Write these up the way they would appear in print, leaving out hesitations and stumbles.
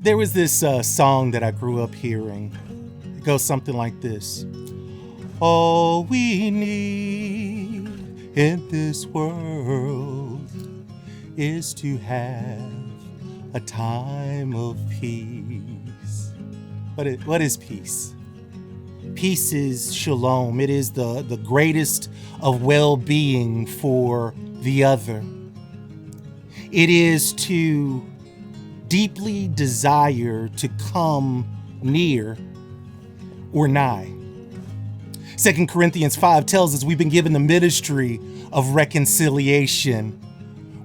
There was this song that I grew up hearing. It goes something like this. All we need in this world is to have a time of peace. What is peace? Peace is shalom. It is the greatest of well-being for the other. It is to deeply desire to come near or nigh. 2 Corinthians 5 tells us we've been given the ministry of reconciliation,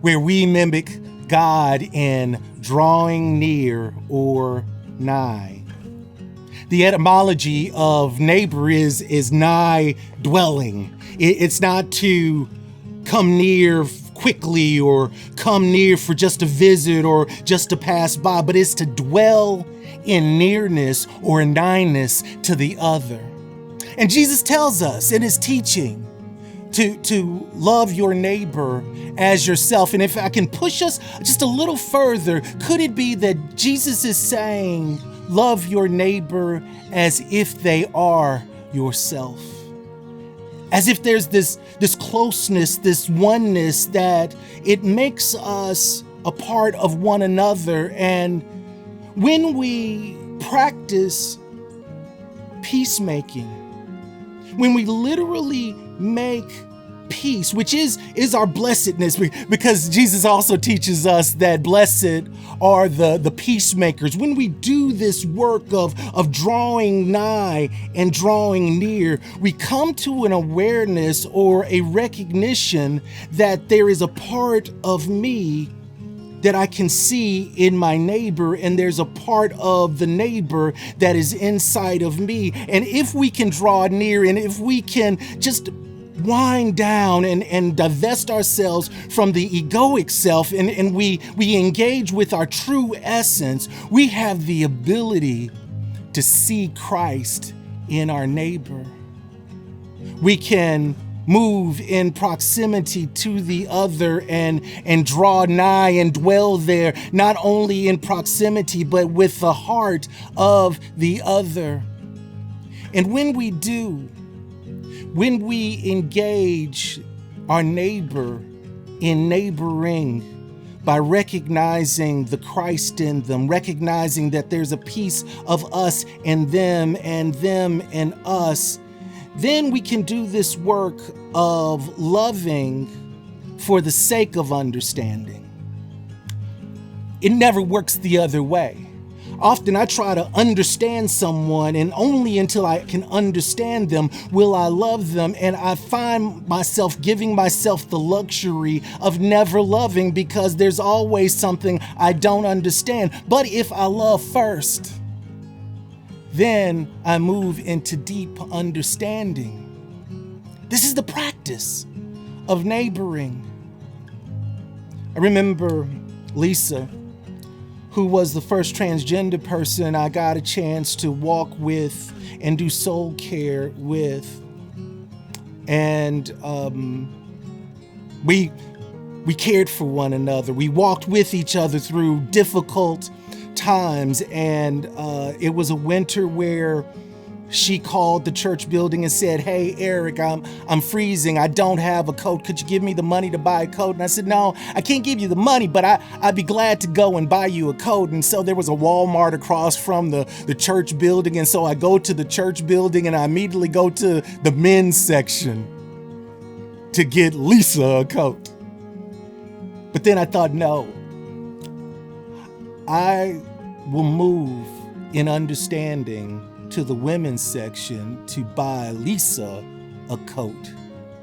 where we mimic God in drawing near or nigh. The etymology of neighbor is nigh dwelling. It's not to come near quickly or come near for just a visit or just to pass by, but it's to dwell in nearness or nighness to the other. And Jesus tells us in his teaching to love your neighbor as yourself. And if I can push us just a little further, could it be that Jesus is saying, love your neighbor as if they are yourself? As if there's this closeness, this oneness that it makes us a part of one another. And when we practice peacemaking, when we literally make peace, which is our blessedness, because Jesus also teaches us that blessed are the peacemakers. When we do this work of drawing nigh and drawing near, we come to an awareness or a recognition that there is a part of me that I can see in my neighbor, and there's a part of the neighbor that is inside of me. And if we can draw near, and if we can just wind down and divest ourselves from the egoic self, and we engage with our true essence, we have the ability to see Christ in our neighbor. We can move in proximity to the other and draw nigh and dwell there, not only in proximity, but with the heart of the other. And when we do, when we engage our neighbor in neighboring by recognizing the Christ in them, recognizing that there's a piece of us and them and us, then we can do this work of loving for the sake of understanding. It never works the other way. Often I try to understand someone, and only until I can understand them will I love them. And I find myself giving myself the luxury of never loving because there's always something I don't understand. But if I love first, then I move into deep understanding. This is the practice of neighboring. I remember Lisa, who was the first transgender person I got a chance to walk with and do soul care with. And we cared for one another. We walked with each other through difficult times, and it was a winter where she called the church building and said, "Hey, Eric, I'm freezing. I don't have a coat. Could you give me the money to buy a coat?" And I said, "No, I can't give you the money, but I'd be glad to go and buy you a coat." And so there was a Walmart across from the church building. And so I go to the church building and I immediately go to the men's section to get Lisa a coat. But then I thought, no, I will move in understanding to the women's section to buy Lisa a coat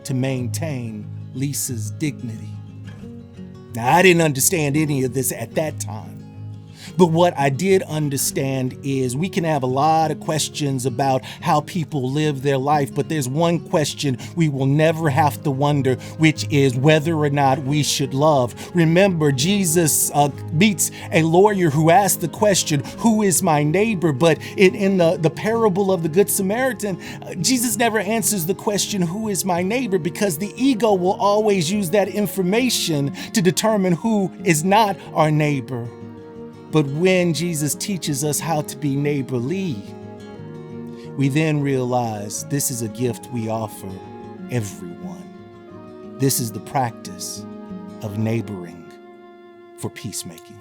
to maintain Lisa's dignity. Now, I didn't understand any of this at that time. But what I did understand is we can have a lot of questions about how people live their life, but there's one question we will never have to wonder, which is whether or not we should love. Remember, Jesus meets a lawyer who asked the question, "Who is my neighbor?" But in the parable of the Good Samaritan, Jesus never answers the question, "Who is my neighbor?" because the ego will always use that information to determine who is not our neighbor. But when Jesus teaches us how to be neighborly, we then realize this is a gift we offer everyone. This is the practice of neighboring for peacemaking.